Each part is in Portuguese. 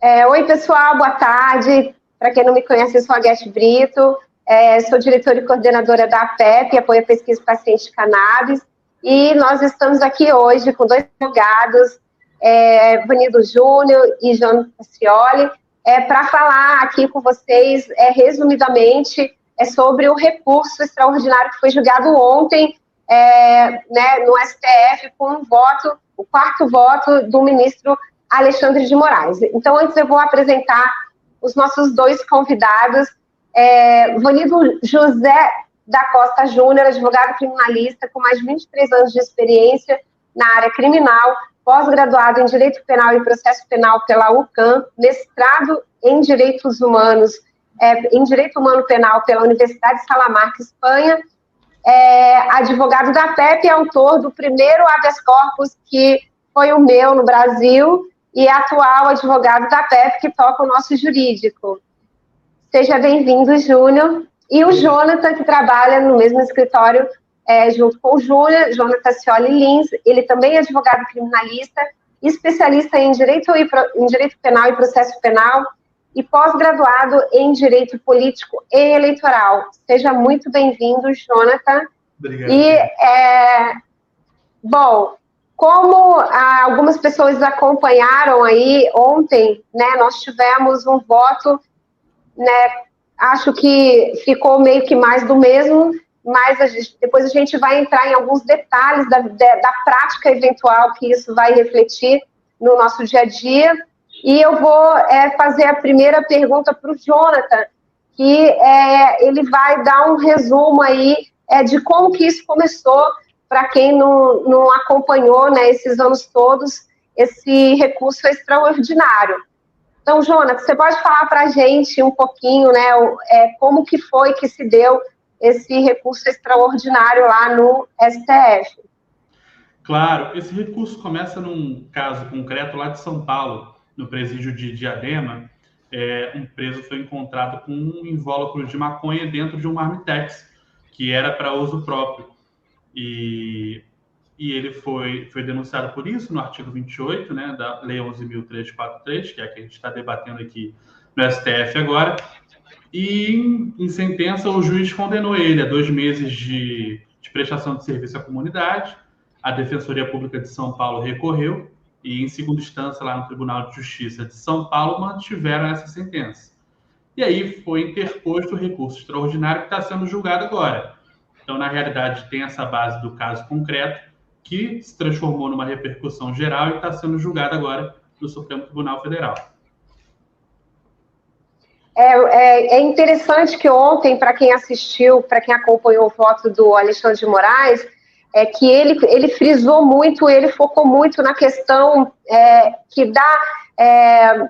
Oi, pessoal, boa tarde. Para quem não me conhece, eu sou a Guete Brito, sou diretora e coordenadora da APEP, Apoio à Pesquisa de Pacientes de Cannabis, e nós estamos aqui hoje com dois advogados, Vanildo Júnior e Jonathan Scioli, para falar aqui com vocês, resumidamente, sobre o recurso extraordinário que foi julgado ontem, no STF, com o quarto voto do ministro Alexandre de Moraes. Então, antes eu vou apresentar os nossos dois convidados. Vanildo José da Costa Júnior, advogado criminalista com mais de 23 anos de experiência na área criminal, pós-graduado em Direito Penal e Processo Penal pela UCAM, mestrado em Direitos Humanos, em Direito Humano Penal pela Universidade de Salamanca, Espanha, advogado da APEP e autor do primeiro habeas corpus, que foi o meu no Brasil, e atual advogado da APEP, que toca o nosso jurídico. Seja bem-vindo, Júnior. E o Jonathan, que trabalha no mesmo escritório, junto com o Júnior, Jonathan Scioli Lins, ele também é advogado criminalista, especialista em Direito Penal e Processo Penal, e pós-graduado em Direito Político e Eleitoral. Seja muito bem-vindo, Jonathan. Obrigado. E, como algumas pessoas acompanharam aí ontem, né, nós tivemos um voto, né, acho que ficou meio que mais do mesmo, mas depois a gente vai entrar em alguns detalhes da prática eventual que isso vai refletir no nosso dia a dia. E eu vou fazer a primeira pergunta para o Jonathan, que ele vai dar um resumo aí de como que isso começou, para quem não acompanhou, né, esses anos todos, esse recurso extraordinário. Então, Jonathan, você pode falar para a gente um pouquinho, né, como que foi que se deu esse recurso extraordinário lá no STF? Claro, esse recurso começa num caso concreto lá de São Paulo, no presídio de Diadema. Um preso foi encontrado com um invólucro de maconha dentro de um marmitex, que era para uso próprio. E ele foi denunciado por isso no artigo 28, né, da Lei 11.343, que é a que a gente está debatendo aqui no STF agora. E, em sentença, o juiz condenou ele a 2 meses de prestação de serviço à comunidade. A Defensoria Pública de São Paulo recorreu e, em segunda instância, lá no Tribunal de Justiça de São Paulo, mantiveram essa sentença. E aí foi interposto o recurso extraordinário que está sendo julgado agora. Então, na realidade, tem essa base do caso concreto que se transformou numa repercussão geral e está sendo julgado agora no Supremo Tribunal Federal. É interessante que ontem, para quem assistiu, para quem acompanhou o voto do Alexandre de Moraes, que ele frisou muito, ele focou muito na questão que da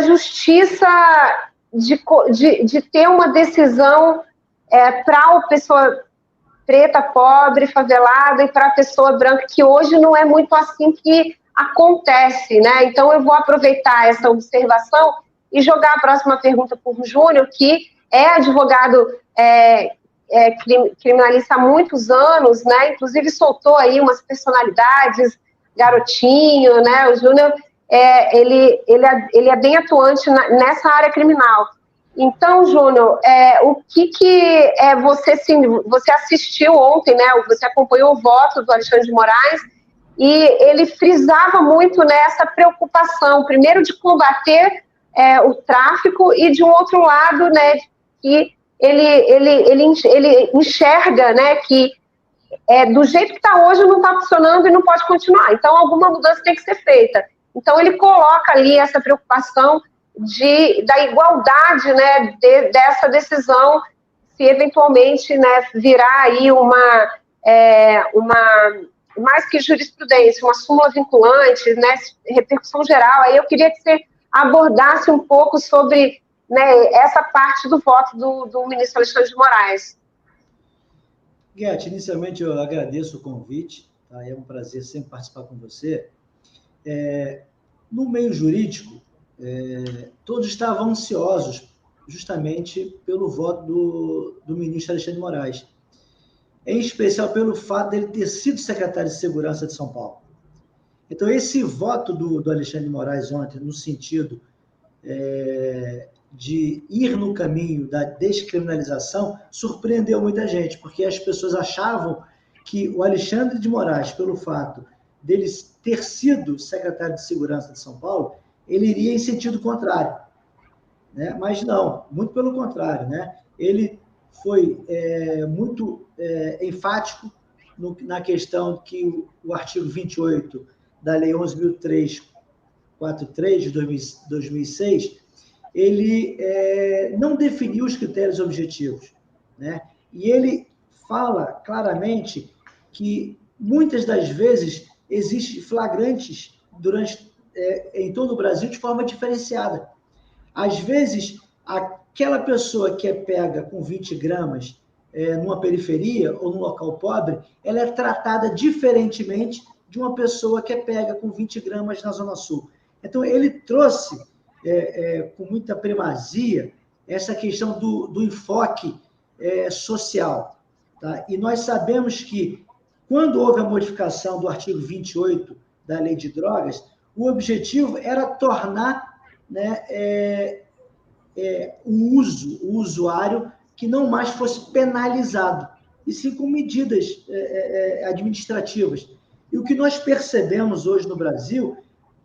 justiça de ter uma decisão para a pessoa preta, pobre, favelada, e para a pessoa branca, que hoje não é muito assim que acontece, né? Então, eu vou aproveitar essa observação e jogar a próxima pergunta para o Júnior, que é advogado criminalista há muitos anos, né? Inclusive soltou aí umas personalidades, Garotinho, né? O Júnior, ele é bem atuante nessa área criminal. Então, Júnior, o que você assistiu ontem, né? Você acompanhou o voto do Alexandre de Moraes, e ele frisava muito nessa preocupação, primeiro de combater o tráfico, e de um outro lado, né, que ele enxerga, né, que do jeito que está hoje não está funcionando e não pode continuar. Então, alguma mudança tem que ser feita. Então, ele coloca ali essa preocupação da igualdade, né, dessa decisão, se eventualmente, né, virar aí uma mais que jurisprudência, uma súmula vinculante, né, repercussão geral. Aí eu queria que você abordasse um pouco sobre, né, essa parte do voto do ministro Alexandre de Moraes. Guete, inicialmente eu agradeço o convite, tá? É um prazer sempre participar com você. No meio jurídico, todos estavam ansiosos justamente pelo voto do ministro Alexandre de Moraes, em especial pelo fato dele ter sido secretário de Segurança de São Paulo. Então, esse voto do Alexandre de Moraes ontem, no sentido de ir no caminho da descriminalização, surpreendeu muita gente, porque as pessoas achavam que o Alexandre de Moraes, pelo fato dele ter sido secretário de Segurança de São Paulo, ele iria em sentido contrário, né? Mas não, muito pelo contrário, né? Ele foi muito enfático na questão que o artigo 28 da Lei 11.343 de 2006, ele não definiu os critérios objetivos, né? E ele fala claramente que muitas das vezes existem flagrantes em todo o Brasil de forma diferenciada. Às vezes, aquela pessoa que é pega com 20 gramas numa periferia ou num local pobre, ela é tratada diferentemente de uma pessoa que é pega com 20 gramas na Zona Sul. Então, ele trouxe, com muita primazia, essa questão do enfoque social. Tá? E nós sabemos que, quando houve a modificação do artigo 28 da Lei de Drogas, o objetivo era tornar, né, o usuário que não mais fosse penalizado, e sim com medidas administrativas. E o que nós percebemos hoje no Brasil,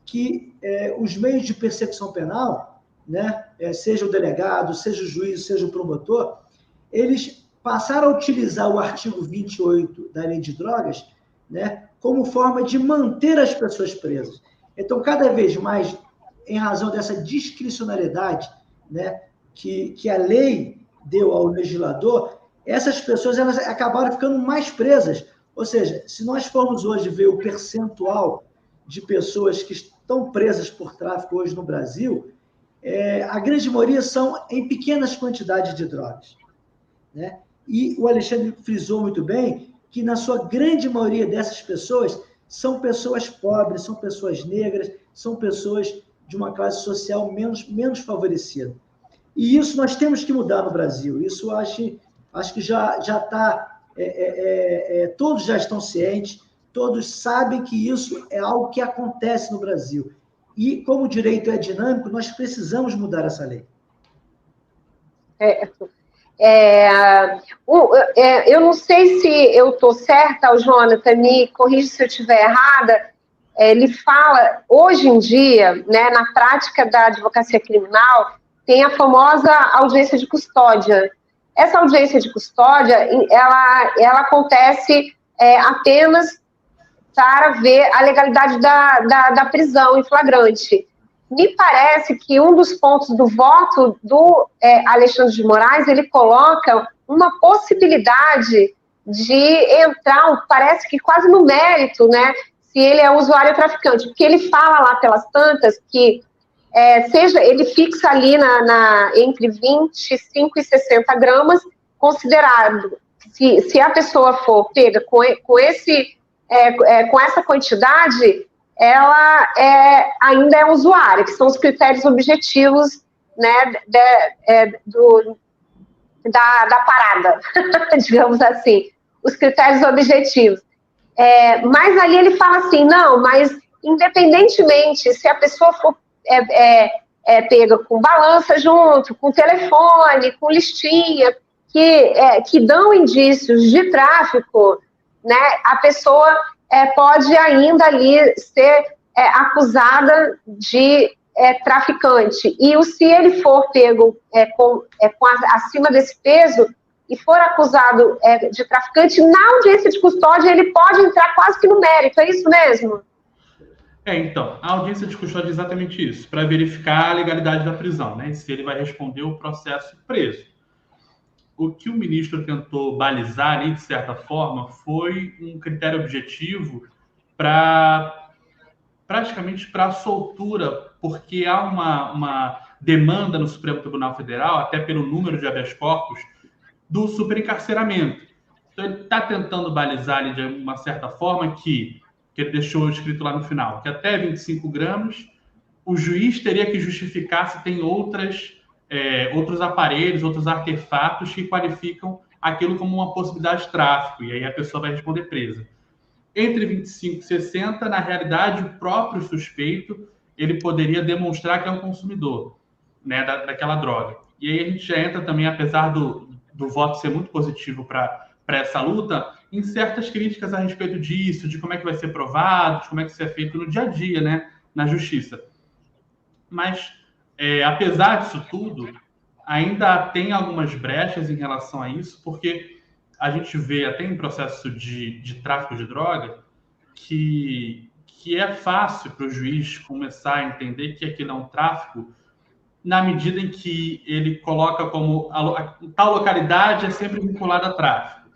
que os meios de persecução penal, né, seja o delegado, seja o juiz, seja o promotor, eles passaram a utilizar o artigo 28 da Lei de Drogas, né, como forma de manter as pessoas presas. Então, cada vez mais, em razão dessa discricionariedade, né, que a lei deu ao legislador, essas pessoas elas acabaram ficando mais presas. Ou seja, se nós formos hoje ver o percentual de pessoas que estão presas por tráfico hoje no Brasil, a grande maioria são em pequenas quantidades de drogas, né? E o Alexandre frisou muito bem que, na sua grande maioria dessas pessoas, são pessoas pobres, são pessoas negras, são pessoas de uma classe social menos favorecida. E isso nós temos que mudar no Brasil. Isso acho que já está... todos já estão cientes, todos sabem que isso é algo que acontece no Brasil. E, como o direito é dinâmico, nós precisamos mudar essa lei. Eu não sei se eu estou certa, o Jonathan, me corrige se eu estiver errada, ele fala, hoje em dia, né, na prática da advocacia criminal, tem a famosa audiência de custódia. Essa audiência de custódia, ela acontece apenas para ver a legalidade da prisão em flagrante. Me parece que um dos pontos do voto do Alexandre de Moraes, ele coloca uma possibilidade de entrar, parece que quase no mérito, né, se ele é usuário ou traficante, porque ele fala lá pelas tantas que ele fixa ali entre 25 e 60 gramas, considerado, se a pessoa for pega com essa quantidade, ela ainda é usuária, que são os critérios objetivos, né, da parada, digamos assim, os critérios objetivos. Mas ali ele fala assim, não, mas independentemente se a pessoa for pega com balança junto, com telefone, com listinha, que dão indícios de tráfico, né, a pessoa pode ainda ali ser acusada de traficante. E se ele for pego acima desse peso e for acusado de traficante, na audiência de custódia ele pode entrar quase que no mérito, é isso mesmo? Então, a audiência de custódia é exatamente isso, para verificar a legalidade da prisão, né? Se ele vai responder o processo preso. O que o ministro tentou balizar ali, de certa forma, foi um critério objetivo praticamente para a soltura, porque há uma demanda no Supremo Tribunal Federal, até pelo número de habeas corpus, do superencarceramento. Então, ele está tentando balizar ali, de uma certa forma, que ele deixou escrito lá no final, que até 25 gramas, o juiz teria que justificar se tem outros aparelhos, outros artefatos que qualificam aquilo como uma possibilidade de tráfico, e aí a pessoa vai responder presa. entre 25 e 60, na realidade, o próprio suspeito ele poderia demonstrar que é um consumidor, né, daquela droga. E aí a gente já entra também, apesar do voto ser muito positivo para essa luta, em certas críticas a respeito disso, de como é que vai ser provado, de como é que isso é feito no dia a dia, né, na justiça. Mas, apesar disso tudo, ainda tem algumas brechas em relação a isso, porque a gente vê até em processo de tráfico de droga que é fácil para o juiz começar a entender que aquilo é um tráfico na medida em que ele coloca como tal localidade é sempre vinculada a tráfico.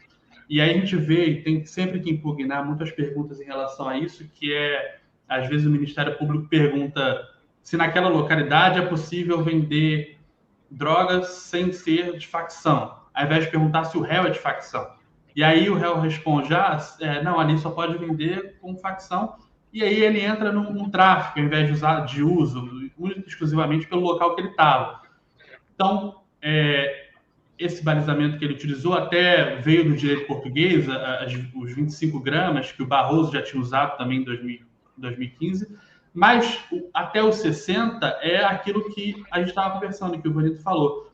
E aí a gente vê, e tem sempre que impugnar muitas perguntas em relação a isso, que às vezes o Ministério Público pergunta se naquela localidade é possível vender drogas sem ser de facção, ao invés de perguntar se o réu é de facção. E aí o réu responde, não, ali só pode vender com facção, e aí ele entra num tráfico, ao invés de uso, exclusivamente pelo local que ele estava. Então, esse balizamento que ele utilizou até veio do direito português, os 25 gramas, que o Barroso já tinha usado também em 2015, mas até os 60 é aquilo que a gente estava conversando, que o Bonito falou.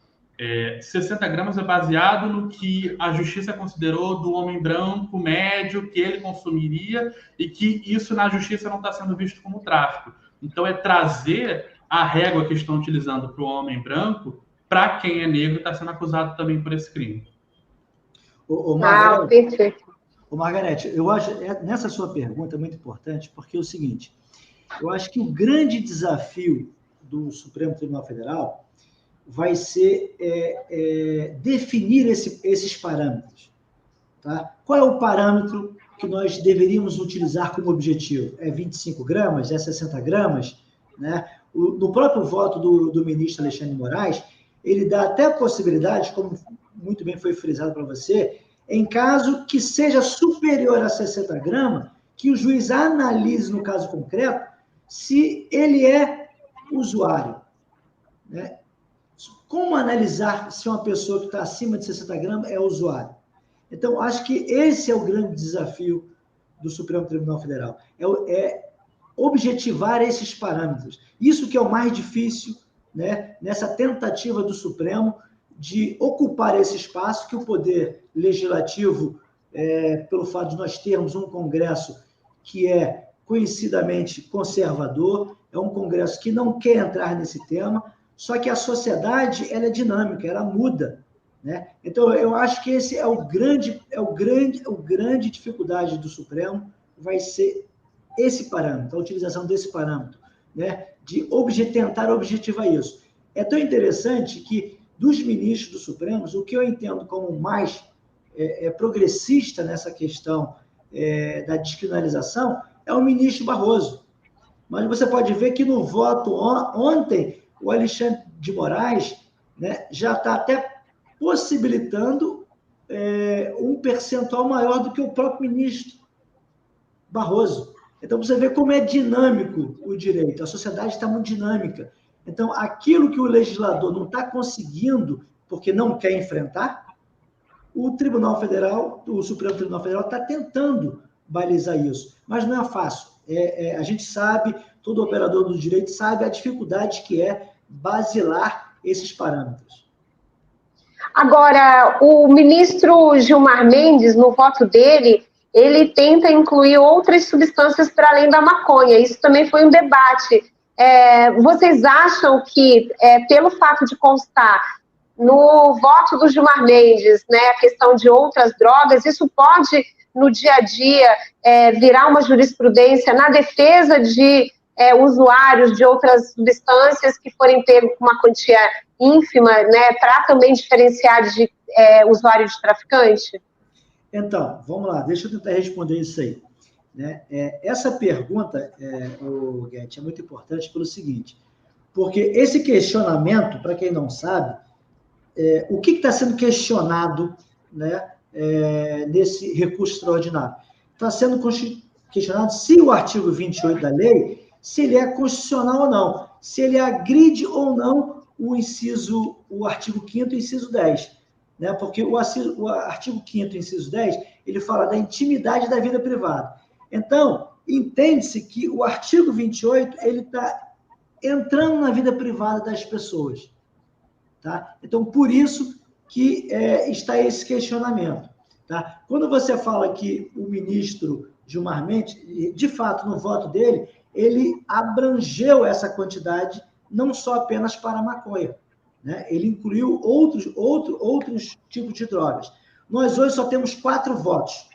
60 gramas é baseado no que a justiça considerou do homem branco médio que ele consumiria e que isso na justiça não está sendo visto como tráfico. Então, é trazer a régua que estão utilizando para o homem branco para quem é negro está sendo acusado também por esse crime. Margarete, eu acho nessa sua pergunta é muito importante, porque é o seguinte, eu acho que o grande desafio do Supremo Tribunal Federal vai ser definir esses parâmetros. Tá? Qual é o parâmetro que nós deveríamos utilizar como objetivo? É 25 gramas? É 60 gramas? Né? No próprio voto do ministro Alexandre de Moraes, ele dá até a possibilidade, como muito bem foi frisado para você, em caso que seja superior a 60 gramas, que o juiz analise, no caso concreto, se ele é usuário. Né? Como analisar se uma pessoa que está acima de 60 gramas é usuário? Então, acho que esse é o grande desafio do Supremo Tribunal Federal, é objetivar esses parâmetros. Isso que é o mais difícil, né, nessa tentativa do Supremo de ocupar esse espaço que o Poder Legislativo, pelo fato de nós termos um Congresso que é conhecidamente conservador, é um Congresso que não quer entrar nesse tema, só que a sociedade ela é dinâmica, ela muda. Né? Então, eu acho que esse é o grande dificuldade do Supremo, vai ser esse parâmetro, a utilização desse parâmetro, né? De tentar objetivar isso. É tão interessante que, dos ministros do Supremo, o que eu entendo como mais progressista nessa questão da descriminalização é o ministro Barroso. Mas você pode ver que no voto ontem, o Alexandre de Moraes, né, já está até possibilitando um percentual maior do que o próprio ministro Barroso. Então, você vê como é dinâmico o direito, a sociedade está muito dinâmica. Então, aquilo que o legislador não está conseguindo, porque não quer enfrentar, o Tribunal Federal, o Supremo Tribunal Federal está tentando balizar isso, mas não é fácil. A gente sabe, todo operador do direito sabe a dificuldade que é basilar esses parâmetros. Agora, o ministro Gilmar Mendes, no voto dele, ele tenta incluir outras substâncias para além da maconha. Isso também foi um debate. Vocês acham que, pelo fato de constar no voto do Gilmar Mendes, né, a questão de outras drogas, isso pode, no dia a dia, virar uma jurisprudência na defesa de usuários de outras substâncias que forem pegos com uma quantia ínfima, né, para também diferenciar de usuário de traficante? Então, vamos lá, deixa eu tentar responder isso aí. Né? Essa pergunta, Guedes, é muito importante pelo seguinte, porque esse questionamento, para quem não sabe, o que está sendo questionado, né, nesse recurso extraordinário? Está sendo questionado se o artigo 28 da lei, se ele é constitucional ou não, se ele agride ou não o artigo 5º, inciso 10. Né? Porque o artigo 5º, inciso 10, ele fala da intimidade da vida privada. Então, entende-se que o artigo 28 ele está entrando na vida privada das pessoas. Tá? Então, por isso que está esse questionamento. Tá? Quando você fala que o ministro Gilmar Mendes, de fato, no voto dele, ele abrangeu essa quantidade não só apenas para a maconha, né? Ele incluiu outros tipos de drogas. Nós hoje só temos 4 votos,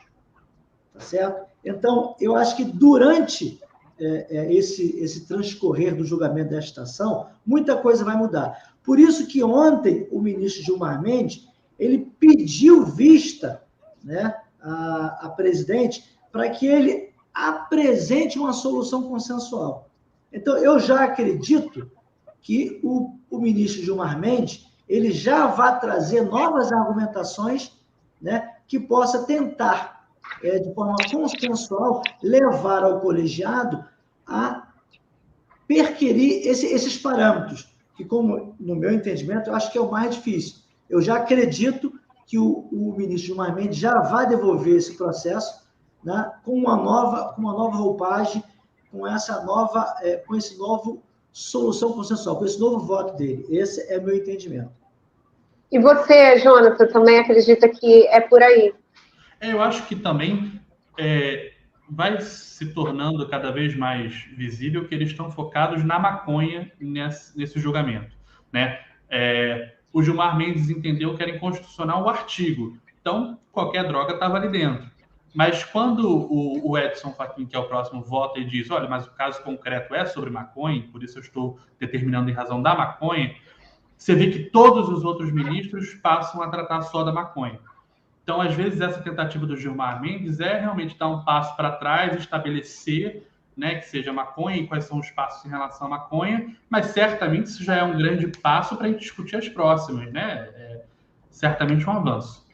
tá certo? Então, eu acho que durante esse transcorrer do julgamento desta ação, muita coisa vai mudar. Por isso que ontem o ministro Gilmar Mendes ele pediu vista, né, a presidente para que ele apresente uma solução consensual. Então, eu já acredito que o ministro Gilmar Mendes ele já vai trazer novas argumentações, né, que possa tentar, de forma consensual, levar ao colegiado a perquirir esses parâmetros, que, como no meu entendimento, eu acho que é o mais difícil. Eu já acredito que o ministro Gilmar Mendes já vai devolver esse processo, né, com uma nova roupagem, com esse novo solução consensual, com esse novo voto dele. Esse é o meu entendimento. E você, Jonathan, também acredita que é por aí? Eu acho que também vai se tornando cada vez mais visível que eles estão focados na maconha nesse julgamento, né? O Gilmar Mendes entendeu que era inconstitucional o artigo, então qualquer droga estava ali dentro. Mas quando o Edson Fachin, que é o próximo, vota e diz, olha, mas o caso concreto é sobre maconha, por isso eu estou determinando em razão da maconha, você vê que todos os outros ministros passam a tratar só da maconha. Então, às vezes, essa tentativa do Gilmar Mendes é realmente dar um passo para trás, estabelecer, né, que seja maconha e quais são os passos em relação à maconha, mas certamente isso já é um grande passo para a gente discutir as próximas, né? Certamente um avanço.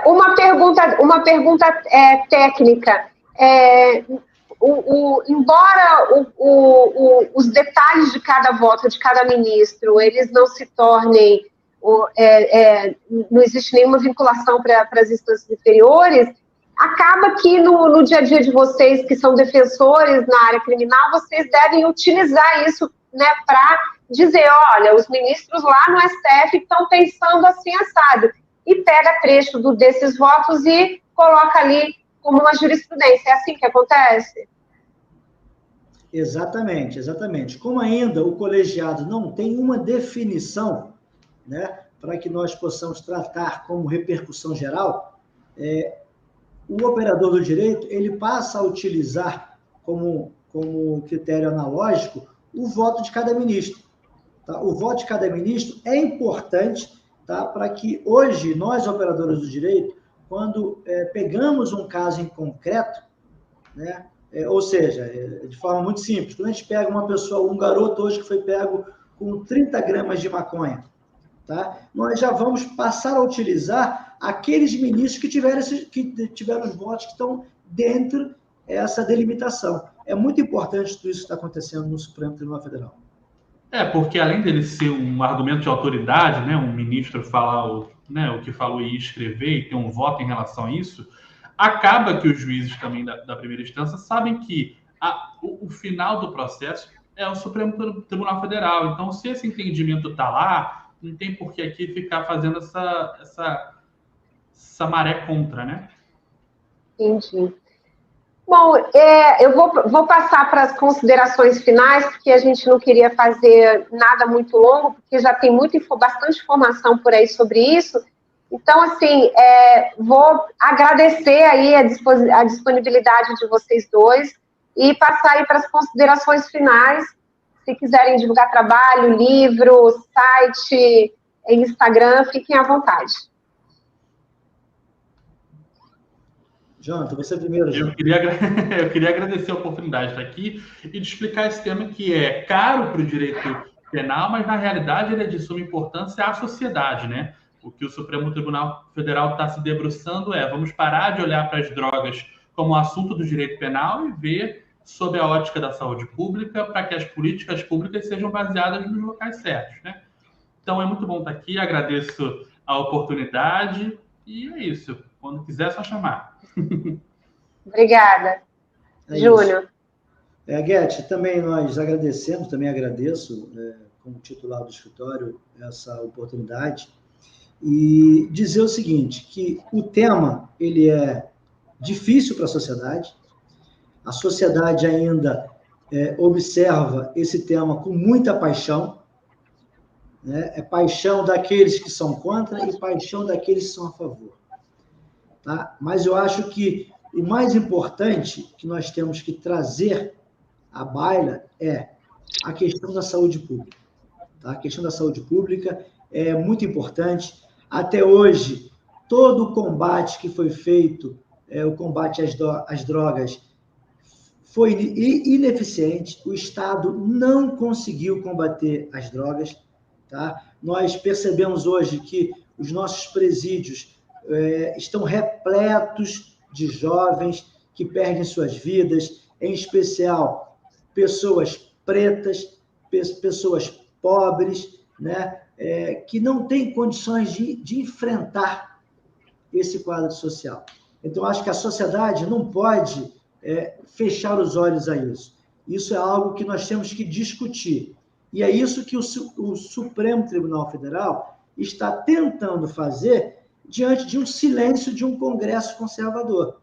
Uma pergunta técnica. Embora os detalhes de cada voto, de cada ministro, eles não se tornem, não existe nenhuma vinculação para as instâncias inferiores, acaba que no dia a dia de vocês, que são defensores na área criminal, vocês devem utilizar isso, né, para dizer, olha, os ministros lá no STF estão pensando assim, assado, e pega trecho desses votos e coloca ali como uma jurisprudência. É assim que acontece? Exatamente, exatamente. Como ainda o colegiado não tem uma definição, né, para que nós possamos tratar como repercussão geral, o operador do direito ele passa a utilizar como critério analógico o voto de cada ministro. Tá? O voto de cada ministro é importante, tá, para que hoje nós, operadores do direito, quando pegamos um caso em concreto, né, ou seja, de forma muito simples, quando a gente pega uma pessoa, um garoto hoje que foi pego com 30 gramas de maconha, tá? Nós já vamos passar a utilizar aqueles ministros que tiveram os votos que estão dentro dessa delimitação. É muito importante tudo isso que está acontecendo no Supremo Tribunal Federal. Porque além dele ser um argumento de autoridade, né, um ministro falar o que falou e escrever e ter um voto em relação a isso, acaba que os juízes também da primeira instância sabem que o final do processo é o Supremo Tribunal Federal. Então, se esse entendimento está lá, não tem por que aqui ficar fazendo essa maré contra, né? Entendi. Bom, eu vou passar para as considerações finais, porque a gente não queria fazer nada muito longo, porque já tem bastante informação por aí sobre isso. Então, assim, vou agradecer aí a disponibilidade de vocês dois e passar aí para as considerações finais. Se quiserem divulgar trabalho, livro, site, Instagram, fiquem à vontade. Jonathan, você primeiro. Eu queria agradecer a oportunidade de estar aqui e de explicar esse tema que é caro para o direito penal, mas na realidade ele é de suma importância à sociedade, né? O que o Supremo Tribunal Federal está se debruçando vamos parar de olhar para as drogas como assunto do direito penal e ver sob a ótica da saúde pública para que as políticas públicas sejam baseadas nos locais certos, né? Então é muito bom estar aqui, agradeço a oportunidade e é isso. Quando quiser, é só chamar. Obrigada. Júnior. Guete, também nós agradecemos, também agradeço, como titular do escritório, essa oportunidade, e dizer o seguinte, que o tema, ele é difícil para a sociedade ainda observa esse tema com muita paixão, né? É paixão daqueles que são contra e paixão daqueles que são a favor. Tá? Mas eu acho que o mais importante que nós temos que trazer à baila é a questão da saúde pública. Tá? A questão da saúde pública é muito importante. Até hoje, todo o combate que foi feito, o combate às drogas, foi ineficiente. O Estado não conseguiu combater as drogas. Tá? Nós percebemos hoje que os nossos presídios estão repletos de jovens que perdem suas vidas, em especial pessoas pretas, pessoas pobres, né, que não têm condições de enfrentar esse quadro social. Então, acho que a sociedade não pode fechar os olhos a isso. Isso é algo que nós temos que discutir. E é isso que o Supremo Tribunal Federal está tentando fazer diante de um silêncio de um Congresso conservador.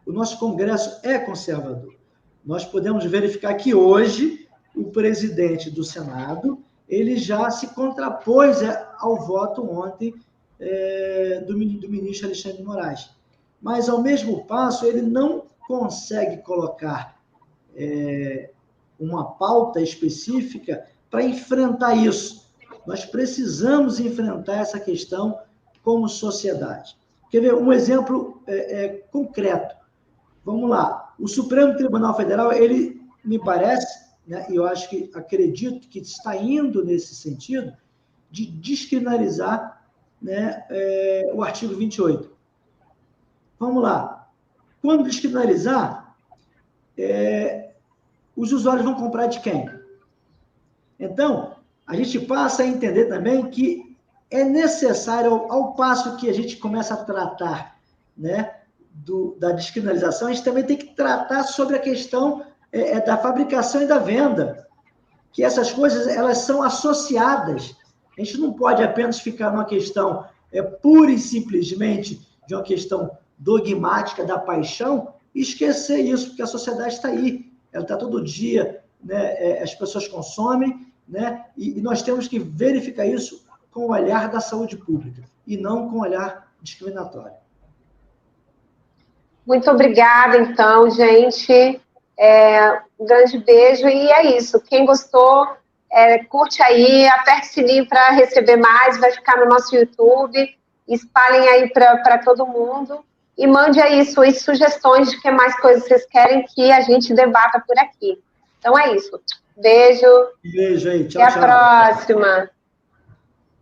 O nosso Congresso é conservador. Nós podemos verificar que hoje o presidente do Senado ele já se contrapôs ao voto ontem do ministro Alexandre de Moraes. Mas, ao mesmo passo, ele não consegue colocar uma pauta específica para enfrentar isso. Nós precisamos enfrentar essa questão como sociedade. Quer ver um exemplo concreto? Vamos lá. O Supremo Tribunal Federal, ele me parece, né, e eu acredito que está indo nesse sentido, de descriminalizar, né, o artigo 28. Vamos lá. Quando descriminalizar, os usuários vão comprar de quem? Então, a gente passa a entender também que é necessário, ao passo que a gente começa a tratar, né, da descriminalização, a gente também tem que tratar sobre a questão da fabricação e da venda, que essas coisas elas são associadas. A gente não pode apenas ficar numa questão pura e simplesmente de uma questão dogmática da paixão e esquecer isso, porque a sociedade está aí, ela está todo dia, né, as pessoas consomem, né, e nós temos que verificar isso com o olhar da saúde pública e não com o olhar discriminatório. Muito obrigada, então, gente. Um grande beijo e é isso. Quem gostou, curte aí, aperte o sininho para receber mais, vai ficar no nosso YouTube, espalhem aí para todo mundo e mande aí suas sugestões de que mais coisas vocês querem que a gente debata por aqui. Então é isso. Beijo. Beijo aí. Tchau, Até a próxima.